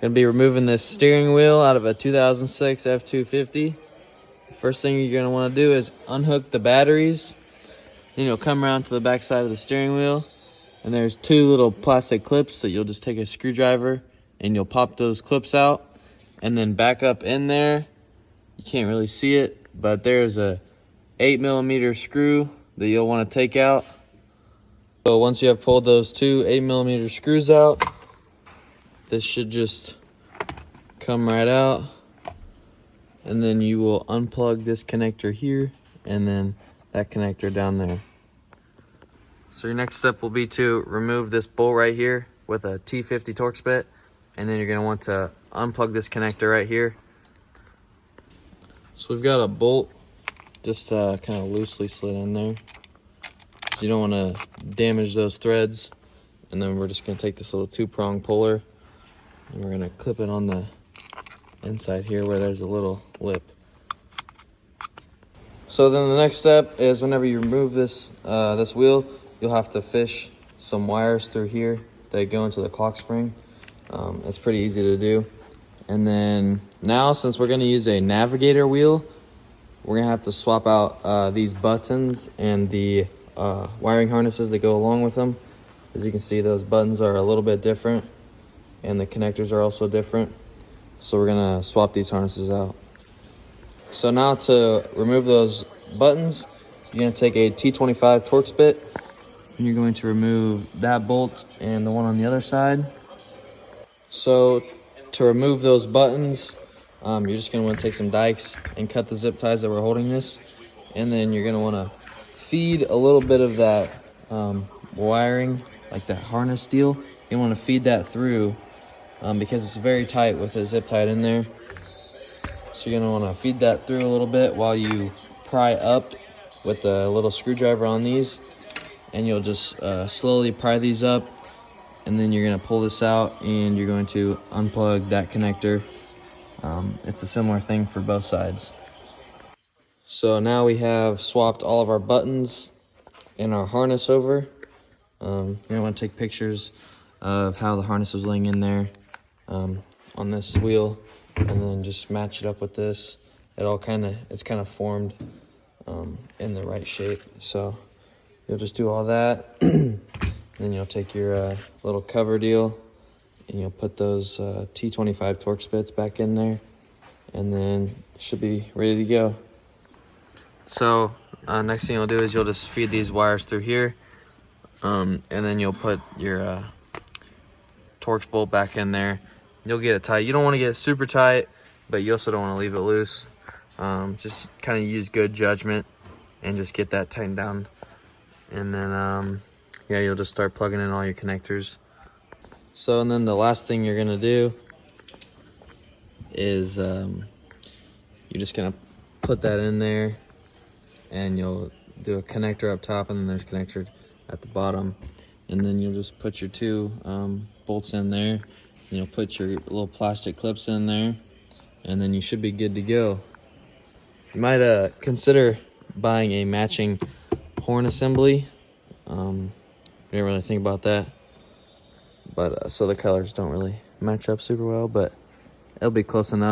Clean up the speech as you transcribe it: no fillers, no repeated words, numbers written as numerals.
Gonna be removing this steering wheel out of a 2006 F250. First thing you're gonna want to do is unhook the batteries. Then you'll come around to the back side of the steering wheel, and there's two little plastic clips that you'll just take a screwdriver and you'll pop those clips out, and then back up in there. You can't really see it, but there's a 8mm screw that you'll want to take out. So once you have pulled those two 8mm screws out, this should just come right out, and then you will unplug this connector here and then that connector down there. So your next step will be to remove this bolt right here with a T50 Torx bit, and then you're going to want to unplug this connector right here. So we've got a bolt just kind of loosely slid in there. You don't want to damage those threads. And then we're just going to take this little 2-prong puller and we're going to clip it on the inside here where there's a little lip. So then the next step is whenever you remove this this wheel, you'll have to fish some wires through here that go into the clock spring. It's pretty easy to do. And then now, since we're going to use a navigator wheel, we're going to have to swap out these buttons and the wiring harnesses that go along with them. As you can see, those buttons are a little bit different and the connectors are also different. So we're going to swap these harnesses out. So now to remove those buttons, you're going to take a T25 Torx bit and you're going to remove that bolt and the one on the other side. So to remove those buttons, you're just going to want to take some dikes and cut the zip ties that were holding this, and then you're going to want to feed a little bit of that wiring, like that harness steel. You want to feed that through because it's very tight with the zip tied in there. So you're going to want to feed that through a little bit while you pry up with the little screwdriver on these, and you'll just slowly pry these up, and then you're going to pull this out and you're going to unplug that connector. It's a similar thing for both sides. So now we have swapped all of our buttons and our harness over. You're going to want to take pictures of how the harness was laying in there on this wheel, and then just match it up with this. It's kind of formed in the right shape. So you'll just do all that. Then you'll take your little cover deal and you'll put those T25 Torx bits back in there, and then it should be ready to go. So next thing you'll do is you'll just feed these wires through here, and then you'll put your Torx bolt back in there. You'll get it tight. You don't want to get it super tight, but you also don't want to leave it loose. Just kind of use good judgment and just get that tightened down, and then yeah, you'll just start plugging in all your connectors. So, and then the last thing you're gonna do is you're just gonna put that in there, and you'll do a connector up top, and then there's a connector at the bottom, and then you'll just put your two bolts in there, and you'll put your little plastic clips in there, and then you should be good to go. You might consider buying a matching horn assembly. I didn't really think about that, but so the colors don't really match up super well, but it'll be close enough.